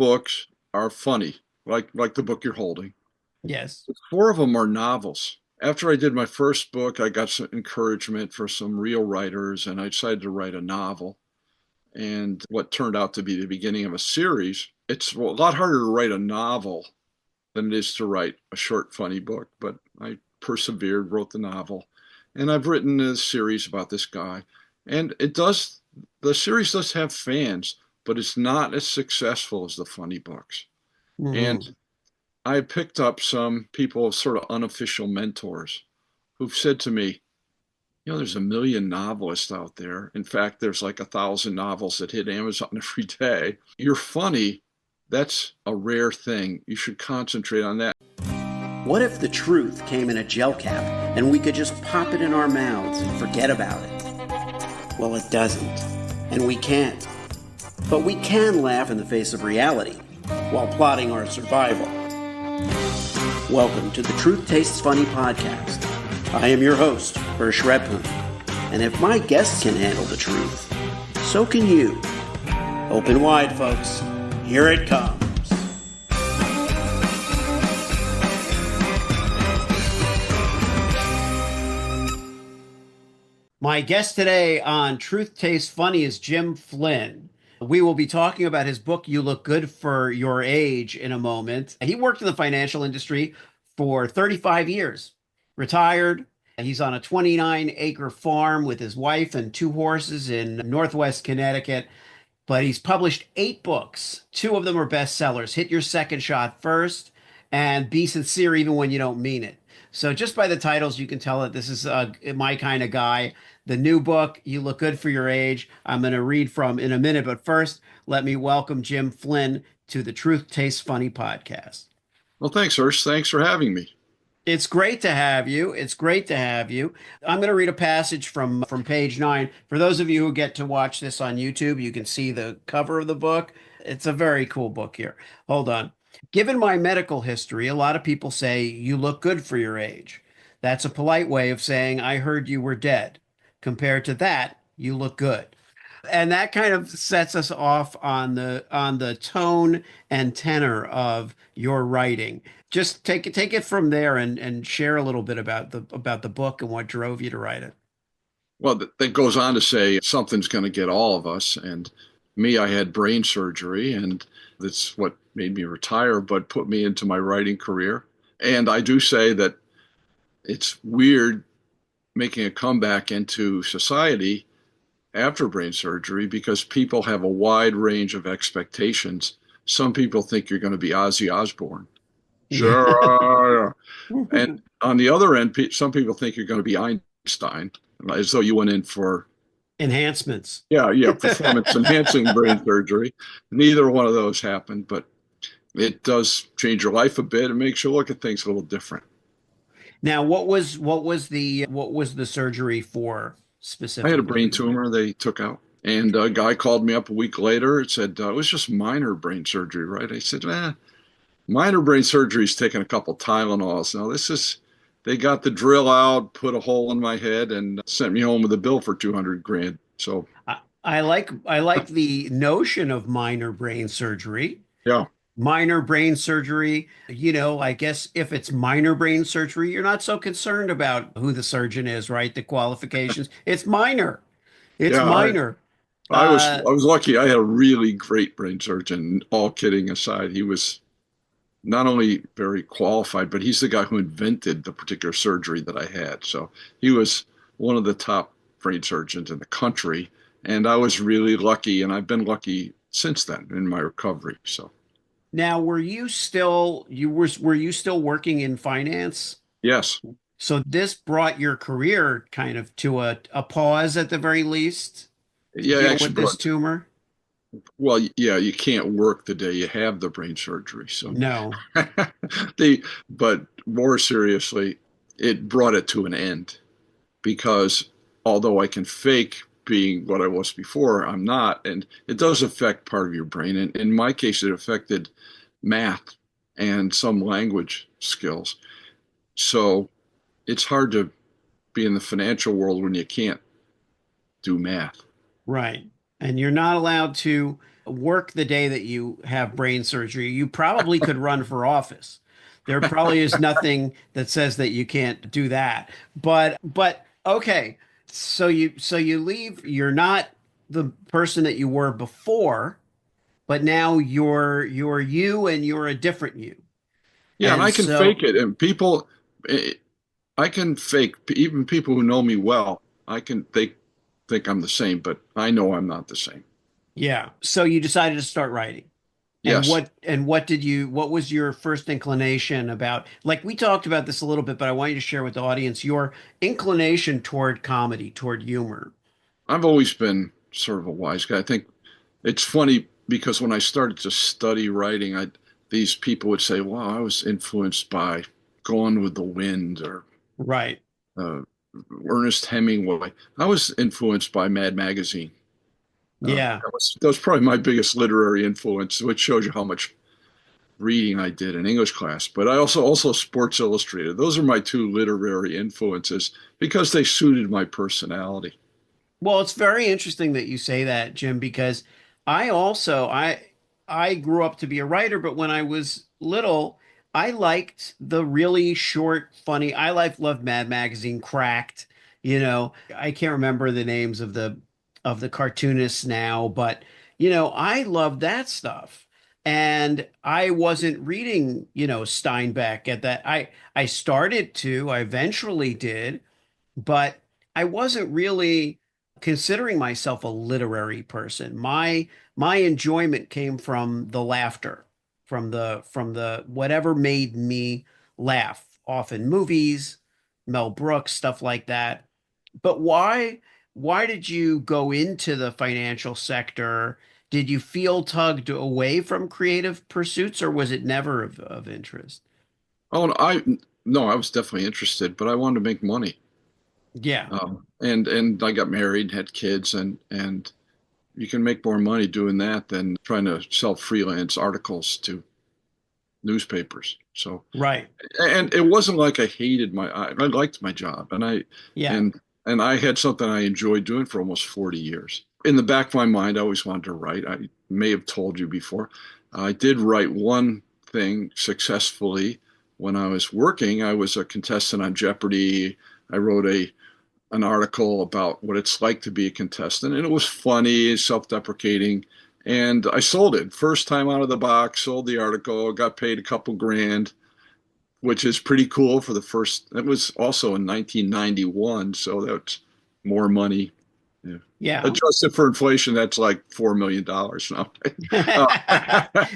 books are funny, like the book you're holding. Yes. Four of them are novels. After I did my first book, I got some encouragement for some real writers, and I decided to write a novel. And what turned out to be the beginning of a series. It's a lot harder to write a novel than it is to write a short, funny book, but I persevered, wrote the novel, and I've written a series about this guy. And the series does have fans, but it's not as successful as the funny books. Hmm. And I picked up some people, sort of unofficial mentors, who've said to me, there's a million novelists out there. In fact, there's like 1,000 novels that hit Amazon every day. You're funny. That's a rare thing. You should concentrate on that. What if the truth came in a gel cap and we could just pop it in our mouths and forget about it? Well, it doesn't. And we can't. But we can laugh in the face of reality while plotting our survival. Welcome to the Truth Tastes Funny podcast. I am your host, Hersh. And if my guests can handle the truth, so can you. Open wide, folks. Here it comes. My guest today on Truth Tastes Funny is Jim Flynn. We will be talking about his book, You Look Good for Your Age, in a moment. He worked in the financial industry for 35 years, retired. He's on a 29-acre farm with his wife and two horses in Northwest Connecticut. But he's published 8 books. 2 of them are bestsellers: Hit Your Second Shot First and Be Sincere Even When You Don't Mean It. So just by the titles, you can tell that this is my kind of guy. The new book, You Look Good for Your Age, I'm going to read from in a minute. But first, let me welcome Jim Flynn to the Truth Tastes Funny podcast. Well, thanks, Hersh. Thanks for having me. It's great to have you. It's great to have you. I'm going to read a passage from page 9. For those of you who get to watch this on YouTube, you can see the cover of the book. It's a very cool book here. Hold on. Given my medical history, a lot of people say you look good for your age. That's a polite way of saying I heard you were dead. Compared to that, you look good. And that kind of sets us off on the tone and tenor of your writing. Just take it from there and share a little bit about the book and what drove you to write it. Well, that goes on to say something's going to get all of us. And me, I had brain surgery, and that's what made me retire, but put me into my writing career. And I do say that it's weird making a comeback into society after brain surgery because people have a wide range of expectations. Some people think you're going to be Ozzy Osbourne. Sure. And on the other end, some people think you're going to be Einstein, as though you went in for, Enhancements. yeah, performance enhancing brain surgery. Neither one of those happened, but it does change your life a bit. It makes you look at things a little different. Now, what was the surgery for I had a specifically? brain tumor they took out. And a guy called me up a week later and said, it was just minor brain surgery, right? I said, minor brain surgery is taking a couple Tylenols. Now, they got the drill out, put a hole in my head, and sent me home with a bill for 200 grand. So, I like the notion of minor brain surgery. yeah, Minor brain surgery, I guess if it's minor brain surgery, you're not so concerned about who the surgeon is, right? The qualifications. It's minor. It's yeah, minor. Uh, I was lucky. I had a really great brain surgeon, all kidding aside. He was not only very qualified, but he's the guy who invented the particular surgery that I had. So he was one of the top brain surgeons in the country. And I was really lucky, and I've been lucky since then in my recovery. So, Now, were you still working in finance? yes. So this brought your career kind of to a pause at the very least to Yeah, deal actually with this brought, tumor? well, yeah, you can't work the day you have the brain surgery. So, No. but more seriously, it brought it to an end because although I can fake being what I was before, I'm not. And it does affect part of your brain. And in my case, it affected math and some language skills. So it's hard to be in the financial world when you can't do math. Right. And you're not allowed to work the day that you have brain surgery, you probably could run for office. There probably is nothing that says that you can't do that. But okay, so you leave, you're not the person that you were before, but now you're you and you're a different you. Yeah, and And I can so fake it. And people, eh, I can fake, even people who know me well, they think I'm the same, but I know I'm not the same. yeah, so you decided to start writing. And Yes. what was your first inclination about, like we talked about this a little bit, but I want you to share with the audience your inclination toward comedy, toward humor. I've always been sort of a wise guy. I think it's funny because when I started to study writing, these people would say, "Well, I was influenced by Gone with the Wind or Right. uh, Ernest Hemingway." I was influenced by Mad Magazine. Yeah. That was probably my biggest literary influence, which shows you how much reading I did in English class. But I also Sports Illustrated. Those are my two literary influences because they suited my personality. Well, it's very interesting that you say that, Jim, because I also I grew up to be a writer, but when I was little, I liked the really short, funny. Loved Mad Magazine, Cracked. I can't remember the names of the cartoonists now, but I loved that stuff. And I wasn't reading, Steinbeck at that. I started to, I eventually did, but I wasn't really considering myself a literary person. My enjoyment came from the laughter, from the whatever made me laugh, often movies, Mel Brooks, stuff like that. But why did you go into the financial sector? Did you feel tugged away from creative pursuits, or was it never of interest? Oh, no, I was definitely interested, but I wanted to make money. Yeah, And I got married, had kids, and you can make more money doing that than trying to sell freelance articles to newspapers. So, right. and it wasn't like I liked my job, Yeah. and and I had something I enjoyed doing for almost 40 years. In the back of my mind, I always wanted to write. I may have told you before. I did write one thing successfully when I was working. I was a contestant on Jeopardy. I wrote a an article about what it's like to be a contestant, and it was funny, self-deprecating, and I sold it first time out of the box. Sold the article, got paid a couple grand, which is pretty cool for the first. It was also in 1991, so that's more money. Yeah. Yeah. Adjusted for inflation, that's like $4 million now. Uh,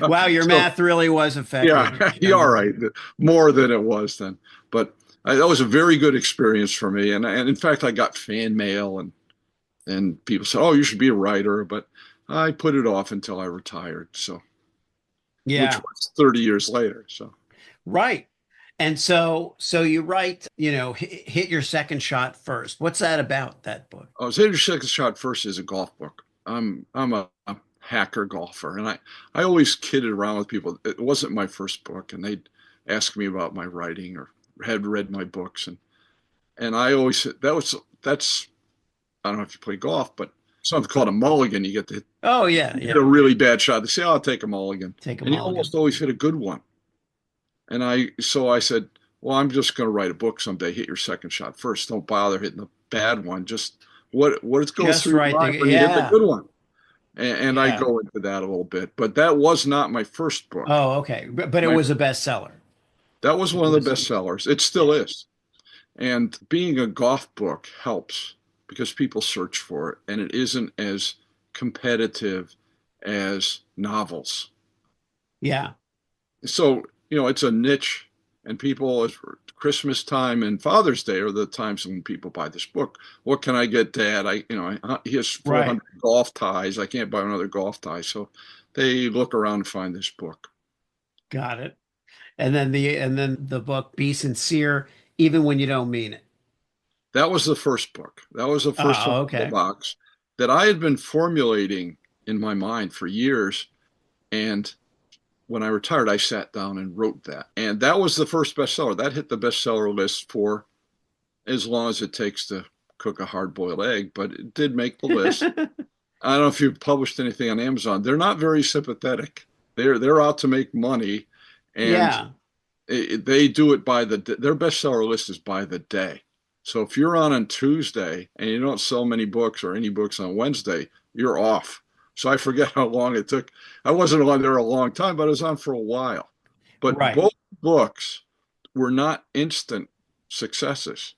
Wow, your so math really was effective, yeah, you're all Jim. right. More than it was then, but that was a very good experience for me. And in fact, I got fan mail and people said, "Oh, you should be a writer," but I put it off until I retired. So, which Yeah, was 30 years later. So, right. And so you write, hit your second shot first. What's that about, that book? I was Hit Second Shot First is a golf book. I'm a hacker golfer, and I always kidded around with people. It wasn't my first book, and they'd ask me about my writing or had read my books, and I always said that's I don't know if you play golf, but something called a mulligan. You get to Oh yeah, hit a yeah. really bad shot. They say, "Oh, I'll take a mulligan," Take a and you almost mulligan. always hit a good one. And I said, "Well, I'm just going to write a book someday. Hit your second shot first. Don't bother hitting the bad one. Just what goes Just through your right mind there. when you hit the Yeah. good one." And I Yeah. go into that a little bit, but that was not my first book. Oh, okay. But it My was a bestseller. That was one It of the was, best sellers. It still yeah. is. And being a golf book helps because people search for it, and it isn't as competitive as novels. Yeah. So, it's a niche, and people, Christmas time and Father's Day are the times when people buy this book. What can I get, Dad? He has Right. 400 golf ties. I can't buy another golf tie. So they look around and find this book. Got it. And then the book Be Sincere, even when you don't mean it. That was the first book. That was the first one Oh, in the okay. box that I had been formulating in my mind for years. And when I retired, I sat down and wrote that. And that was the first bestseller. That hit the bestseller list for as long as it takes to cook a hard boiled egg, but it did make the list. I don't know if you've published anything on Amazon. They're not very sympathetic. They're out to make money, and Yeah. they do it by their bestseller list is by the day. So if you're on Tuesday and you don't sell many books or any books on Wednesday, you're off. So I forget how long it took. I wasn't on there a long time, but I was on for a while. But Right. both books were not instant successes.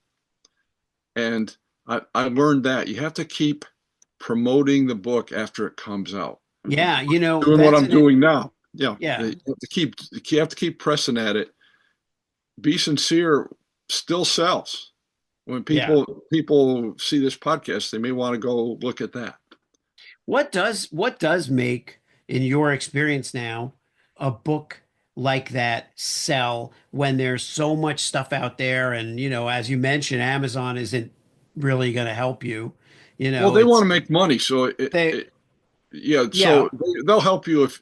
And I learned that you have to keep promoting the book after it comes out. Yeah. Doing what I'm doing now. Yeah, yeah. you have to keep pressing at it. Be sincere still sells. When Yeah. people see this podcast, they may want to go look at that. What does make, in your experience now, a book like that sell when there's so much stuff out there? And, as you mentioned, Amazon isn't really going to help you. Well, they want to make money, so They, yeah, yeah, so they'll help you if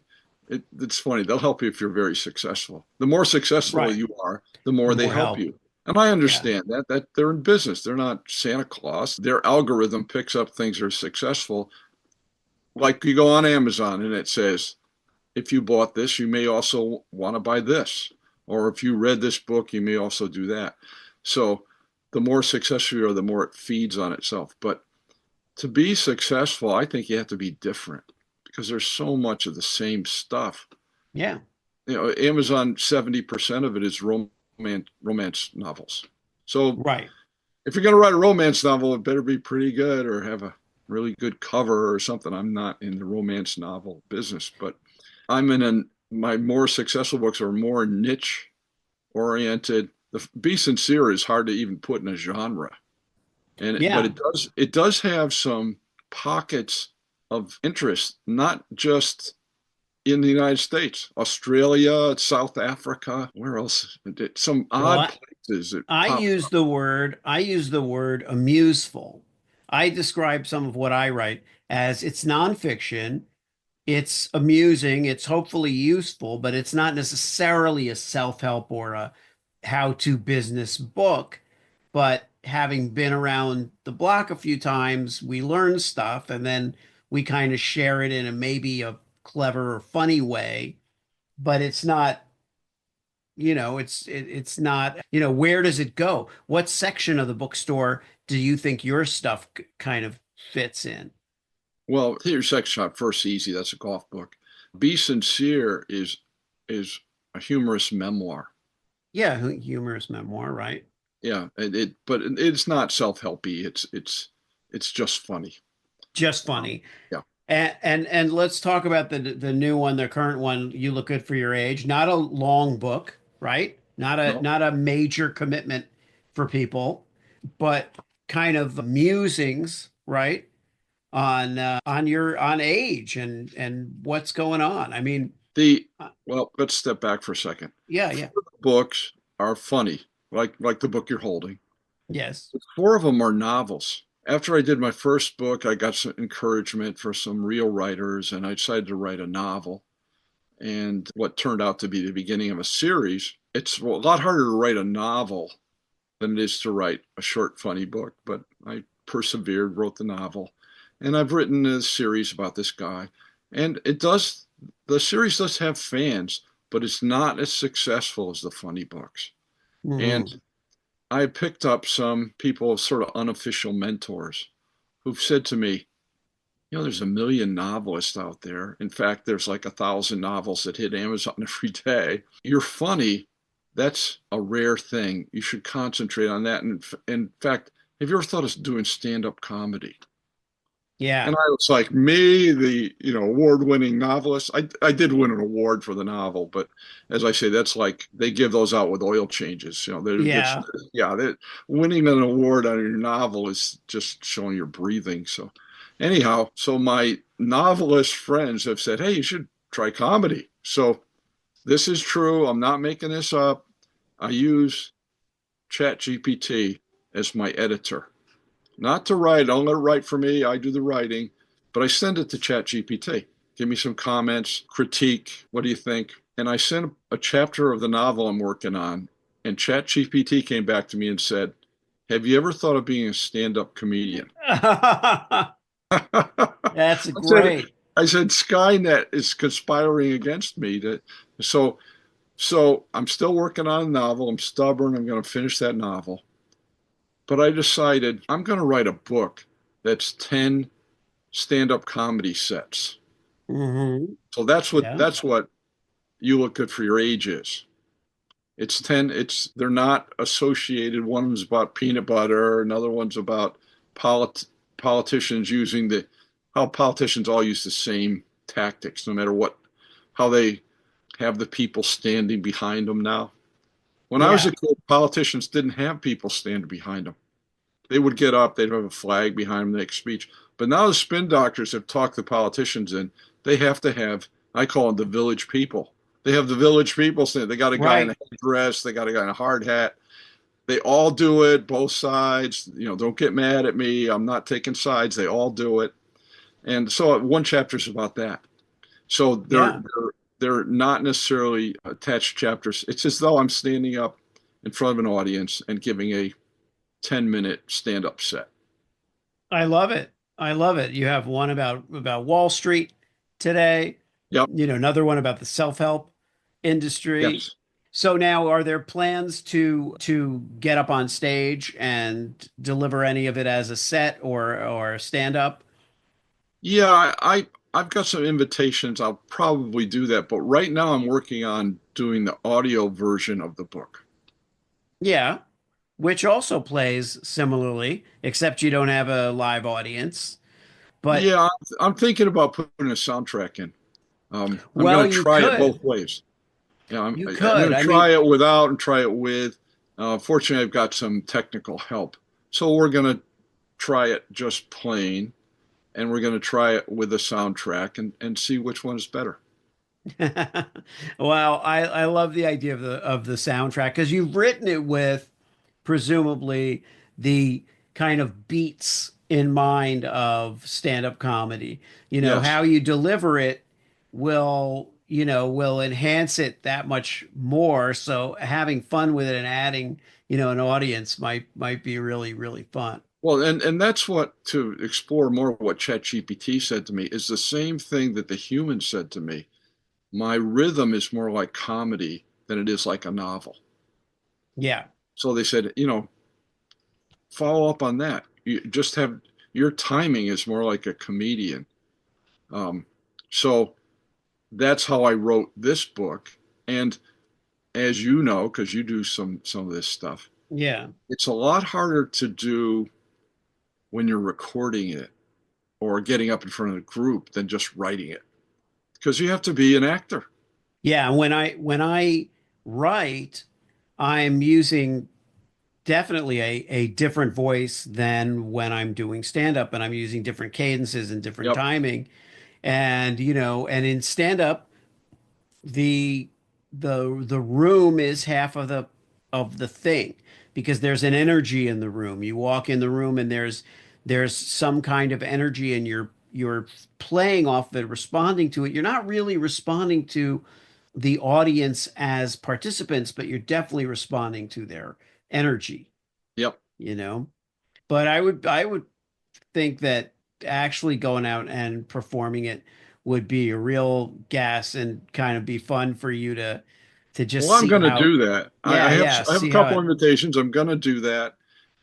it's funny. They'll help you if you're very successful. The more successful right. you are, the more The they more help help. you. And I Yeah. understand that they're in business. They're not Santa Claus. Their algorithm picks up things that are successful. Like you go on Amazon and it says, if you bought this, you may also want to buy this. Or if you read this book, you may also do that. So the more successful you are, the more it feeds on itself. But to be successful, I think you have to be different because there's so much of the same stuff. Yeah. Amazon, 70% of it is romance novels. So Right. if you're going to write a romance novel, it better be pretty good or have a really good cover or something. I'm not in the romance novel business, but my more successful books are more niche oriented. Be sincere is hard to even put in a genre, but Yeah. it does have some pockets of interest, not just in the United States, Australia, South Africa, where else? Some Well, odd places that I pop use up. the word amuseful. I describe some of what I write as it's nonfiction. It's amusing, it's hopefully useful, but it's not necessarily a self-help or a how-to business book. But having been around the block a few times, we learn stuff and then we kind of share it in a maybe a clever or funny way. But it's not, it's not, where does it go? What section of the bookstore do you think your stuff kind of fits in? Well, here's Sex Shop First Easy. That's a golf book. Be Sincere is a humorous memoir. Yeah, humorous memoir, right? Yeah, but it's not self-helpy. It's just funny. Just Um, funny. yeah. And let's talk about the new one, the current one, You Look Good for Your Age. Not a long book, right? Not a No, not a major commitment for people, but kind of musings, right? On age and what's going on. I mean, the uh, well, let's step back for a second. yeah, Four yeah. of the books are funny, like the book you're holding. Yes. Four of them are novels. After I did my first book, I got some encouragement for some real writers, and I decided to write a novel. And what turned out to be the beginning of a series. It's a lot harder to write a novel than it is to write a short, funny book. But I persevered, wrote the novel, and I've written a series about this guy. And the series does have fans, but it's not as successful as the funny books. Hmm. And I picked up some people, sort of unofficial mentors, who've said to me, there's a million novelists out there. In fact, there's like 1,000 novels that hit Amazon every day. You're funny. That's a rare thing. You should concentrate on that. And in fact, have you ever thought of doing stand-up comedy? And Yeah. I was like, me, the award-winning novelist. I did win an award for the novel, but as I say, that's like they give those out with oil changes. That's Yeah. yeah, winning an award on your novel is just showing your breathing. So anyhow, so my novelist friends have said, hey, you should try comedy. So this is true. I'm not making this up. I use ChatGPT as my editor. Not to write, don't let it write for me. I do the writing, but I send it to ChatGPT. Give me some comments, critique. What do you think? And I sent a chapter of the novel I'm working on, and ChatGPT came back to me and said, have you ever thought of being a stand up comedian? That's said, great. I said, Skynet is conspiring against me. So, so I'm still working on a novel. I'm stubborn. I'm going to finish that novel. But I decided I'm going to write a book that's 10 stand-up comedy sets. Hmm. So Yeah. that's what You Look Good for Your Age is. It's 10, they're not associated. One of them's about peanut butter, another one's about polit, politicians using how politicians all use the same tactics, no matter how they have the people standing behind them now. When I was a Yeah. kid, politicians didn't have people standing behind them. They would get up, they'd have a flag behind them, make a speech. But now the spin doctors have talked the politicians in. They have to have, I call them the village people. They have the village people saying they got a guy in a Right. headdress, they got a guy in a hard hat. They all do it, both sides. Don't get mad at me. I'm not taking sides. They all do it. And so one chapter is about that. So Yeah. they're not necessarily attached chapters. It's as though I'm standing up in front of an audience and giving a 10-minute stand-up set. I love it. I love it. You have one about Wall Street today, Yep. another one about the self-help industry. Yes. So now are there plans to get up on stage and deliver any of it as a set or stand up? Yeah, I've got some invitations. I'll probably do that, but right now I'm working on doing the audio version of the book. Yeah, which also plays similarly, except you don't have a live audience. But Yeah, I'm thinking about putting a soundtrack in. I'm going well, to you try it could. both ways. Yeah, You I'm going could. to I try mean, it without and try it with. Fortunately, I've got some technical help, so we're going to try it just plain, and we're going to try it with a soundtrack and see which one is better. well, I love the idea of the soundtrack because you've written it with presumably the kind of beats in mind of stand-up comedy. Yes. How you deliver it will enhance it that much more. So having fun with it and adding, an audience might be really, really fun. Well, and that's what to explore more what ChatGPT said to me is the same thing that the human said to me. My rhythm is more like comedy than it is like a novel. Yeah. So they said, follow up on that. You just have your timing is more like a comedian. Um, so that's how I wrote this book. And as you know, because you do some of this stuff, Yeah. it's a lot harder to do when you're recording it or getting up in front of a group than just writing it because you have to be an actor. Yeah, when I write, I'm using definitely a different voice than when I'm doing stand up, and I'm using different cadences and different Yep, timing. And in stand up, the the room is half of the thing because there's an energy in the room. You walk in the room and there's some kind of energy and you're playing off of it, responding to it. You're not really responding to the audience as participants, but you're definitely responding to their energy, yep. you know? But I would think that actually going out and performing it would be a real gas and kind of be fun for you to just Well, I'm see going to how, do that. yeah, yeah, I have a see how couple it, invitations. I'm going to do that.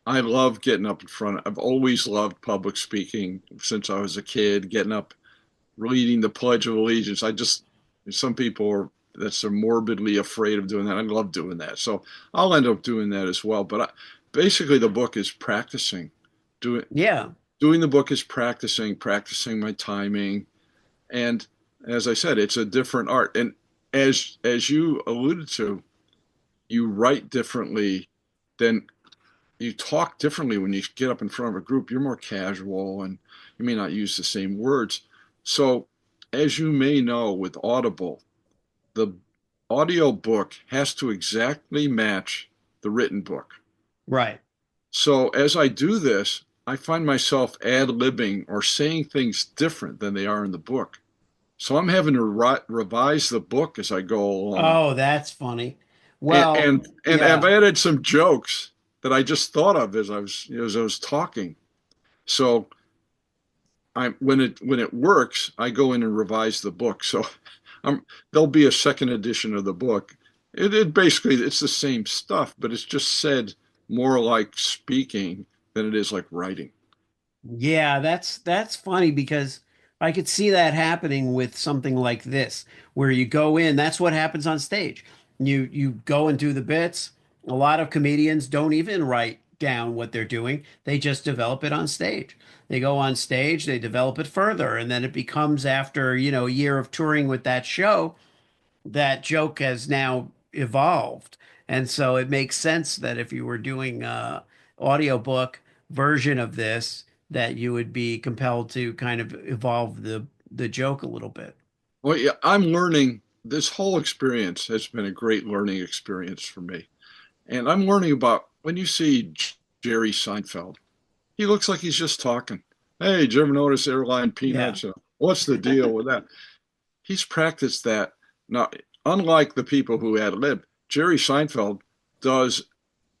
I love getting up in front. I've always loved public speaking since I was a kid. Getting up, reading the Pledge of Allegiance. Some people are that's are morbidly afraid of doing that. I love doing that, so I'll end up doing that as well. But basically, the book is practicing. Doing yeah, doing the book is practicing my timing, and as I said, it's a different art. And as you alluded to, you write differently than you talk differently when you get up in front of a group. You're more casual and you may not use the same words. So, as you may know with Audible, the audio book has to exactly match the written book. right. So, as I do this, I find myself ad libbing or saying things different than they are in the book. So, I'm having to revise the book as I go along. Oh, that's funny. and Well, and I've yeah. added some jokes that I just thought of as I was talking. So when it works, I go in and revise the book. So there'll be a second edition of the book. It basically it's the same stuff, but it's just said more like speaking than it is like writing. Yeah, that's funny because I could see that happening with something like this, where you go in, that's what happens on stage. You go and do the bits. A lot of comedians don't even write down what they're doing. They just develop it on stage. They go on stage, they develop it further, and then it becomes after, a year of touring with that show, that joke has now evolved. And so it makes sense that if you were doing a audiobook version of this, that you would be compelled to kind of evolve the joke a little bit. Well, yeah, I'm learning. This whole experience has been a great learning experience for me. And I'm learning about when you see Jerry Seinfeld, he looks like he's just talking. Hey, did you ever notice airline Yeah. peanuts? What's the deal with that? He's practiced that. Now, unlike the people who ad lib, Jerry Seinfeld does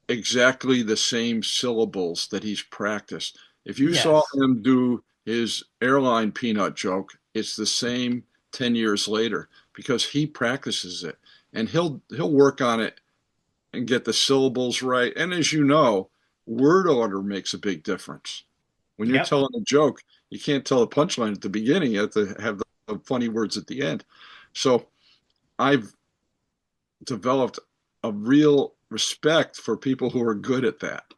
exactly the same syllables that he's practiced. If you saw Yes. him do his airline peanut joke, it's the same 10 years later because he practices it and he'll work on it and get the syllables right. And as you know, word order makes a big difference. When you're Yep. telling a joke, you can't tell a punchline at the beginning. You have to have the funny words at the end. So I've developed a real respect for people who are good at that.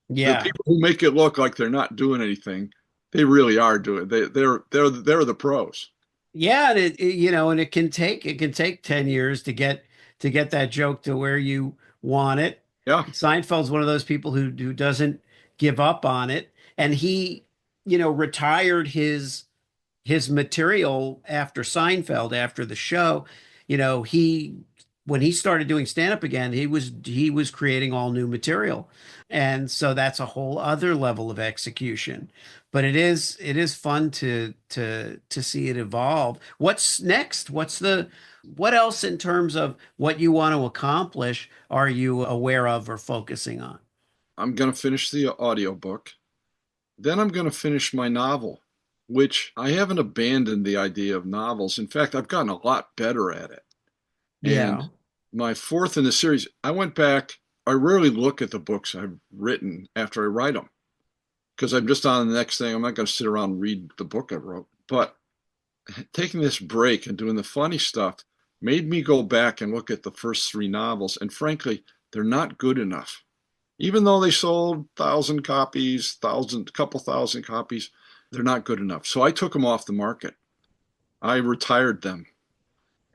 The Yeah. people who make it look like they're not doing anything, they really are doing. They're the pros. Yeah, and and it can take 10 years to get that joke to where you want it. Yeah. Seinfeld's one of those people who doesn't give up on it. And he, retired his material after Seinfeld, after the show. He when he started doing stand up again, he was creating all new material. And so that's a whole other level of execution. But it is fun to see it evolve. What's next? What else in terms of what you want to accomplish are you aware of or focusing on? I'm going to finish the audiobook. Then I'm going to finish my novel, which I haven't abandoned the idea of novels. In fact, I've gotten a lot better at it. And Yeah. my fourth in the series, I went back. I rarely look at the books I've written after I write them because I'm just on the next thing. I'm not going to sit around and read the book I wrote. But taking this break and doing the funny stuff made me go back and look at the first three novels. And frankly, they're not good enough. Even though they sold thousand copies, couple thousand copies, they're not good enough. So I took them off the market. I retired them.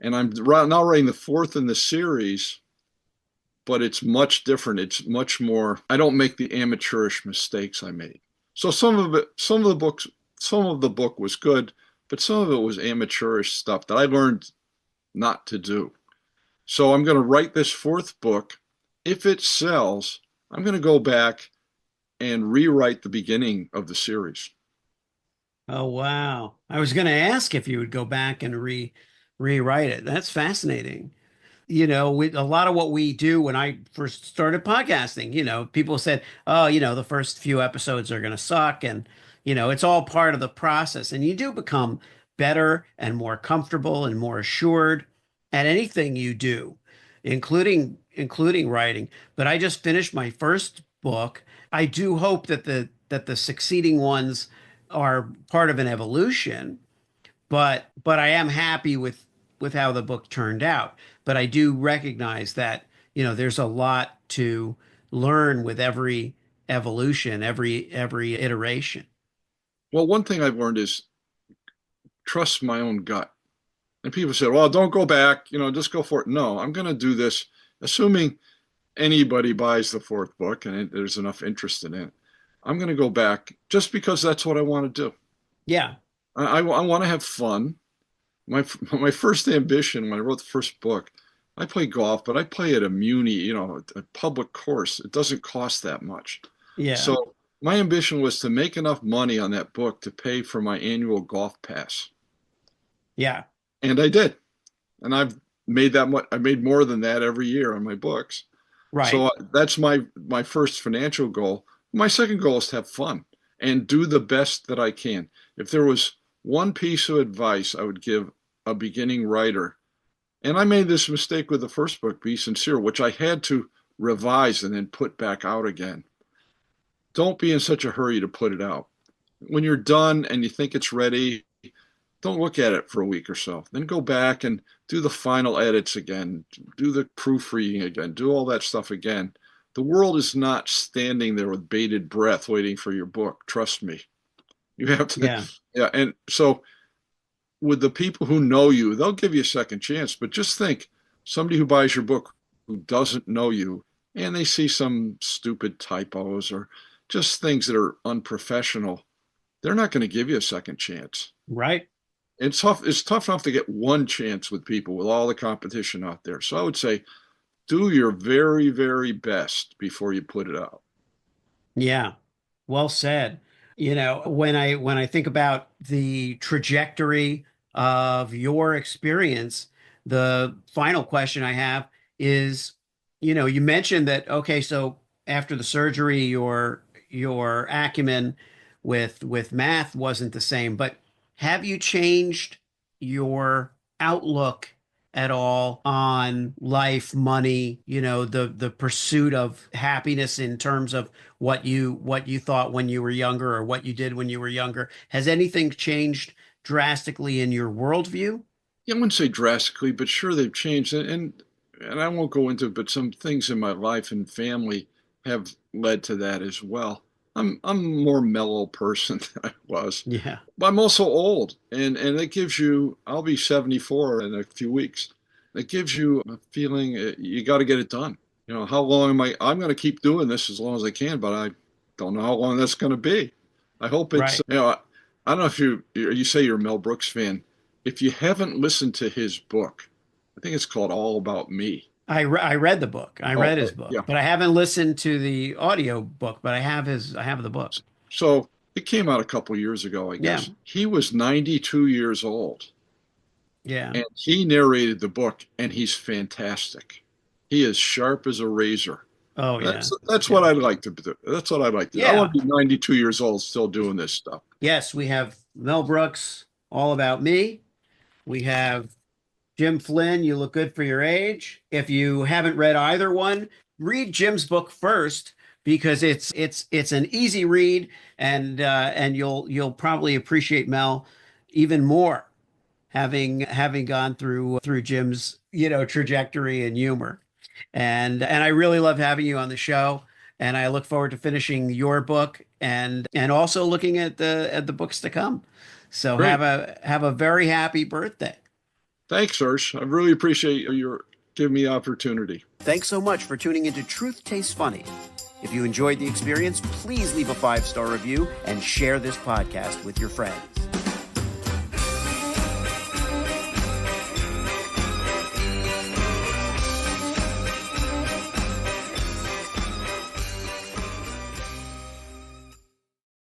And I'm now writing the fourth in the series, but it's much different. It's much more, I don't make the amateurish mistakes I made. So some of the book was good, but some of it was amateurish stuff that I learned not to do. So I'm going to write this fourth book. If it sells, I'm going to go back and rewrite the beginning of the series. Oh, wow. I was going to ask if you would go back and rewrite it. That's fascinating. With a lot of what we do when I first started podcasting, people said, oh, the first few episodes are going to suck. And, it's all part of the process. And you do become better and more comfortable and more assured at anything you do, including writing. But I just finished my first book. I do hope that the succeeding ones are part of an evolution, but I am happy with how the book turned out. But I do recognize that, there's a lot to learn with every evolution, every iteration. Well, one thing I've learned is trust my own gut. And people say, well, don't go back, just go for it. No, I'm going to do this, assuming anybody buys the fourth book and there's enough interest in it. I'm going to go back just because that's what I want to do. Yeah. I want to have fun. My first ambition when I wrote the first book, I play golf, but I play at a muni, a public course. It doesn't cost that much. Yeah. So my ambition was to make enough money on that book to pay for my annual golf pass. Yeah. And I did. And I've made that much. I made more than that every year on my books. So Right. that's my first financial goal. My second goal is to have fun and do the best that I can. If there was one piece of advice I would give a beginning writer, and I made this mistake with the first book, Be Sincere, which I had to revise and then put back out again. Don't be in such a hurry to put it out. When you're done and you think it's ready, don't look at it for a week or so. Then go back and do the final edits again, do the proofreading again, do all that stuff again. The world is not standing there with bated breath waiting for your book. Trust me. You have to, Yeah. yeah. And so with the people who know you, they'll give you a second chance. But just think, somebody who buys your book who doesn't know you and they see some stupid typos or just things that are unprofessional, they're not going to give you a second chance. Right. It's tough enough to get one chance with people with all the competition out there. So I would say do your very, very best before you put it out. Yeah. Well said. When I think about the trajectory of your experience, the final question I have is, you mentioned that, okay, so after the surgery, your acumen with math wasn't the same, but have you changed your outlook at all on life, money, the pursuit of happiness in terms of what you thought when you were younger or what you did when you were younger? Has anything changed drastically in your worldview? Yeah, I wouldn't say drastically, but sure they've changed. And I won't go into it, but some things in my life and family have led to that as well. I'm a more mellow person than I was. Yeah. But I'm also old, and it gives you. I'll be 74 in a few weeks. It gives you a feeling you got to get it done. How long am I? I'm going to keep doing this as long as I can, but I don't know how long that's going to be. I hope it's. Right. I don't know if you say you're a Mel Brooks fan. If you haven't listened to his book, I think it's called All About Me. I read the book. I read his book, Yeah. but I haven't listened to the audio book, but I have the book. So it came out a couple years ago, I Yeah. guess. He was 92 years old. Yeah. And he narrated the book, and he's fantastic. He is sharp as a razor. Oh yeah. That's Yeah. what I'd like to do. That's what I'd like to do. I Yeah. want to be 92 years old still doing this stuff. Yes, we have Mel Brooks, All About Me. We have Jim Flynn, You Look Good for Your Age. If you haven't read either one, read Jim's book first because it's an easy read and you'll probably appreciate Mel even more having gone through Jim's trajectory and humor. And I really love having you on the show. And I look forward to finishing your book and also looking at the books to come. So Great. have a very happy birthday. Thanks, Hersh. I really appreciate your giving me the opportunity. Thanks so much for tuning into Truth Tastes Funny. If you enjoyed the experience, please leave a 5-star review and share this podcast with your friends.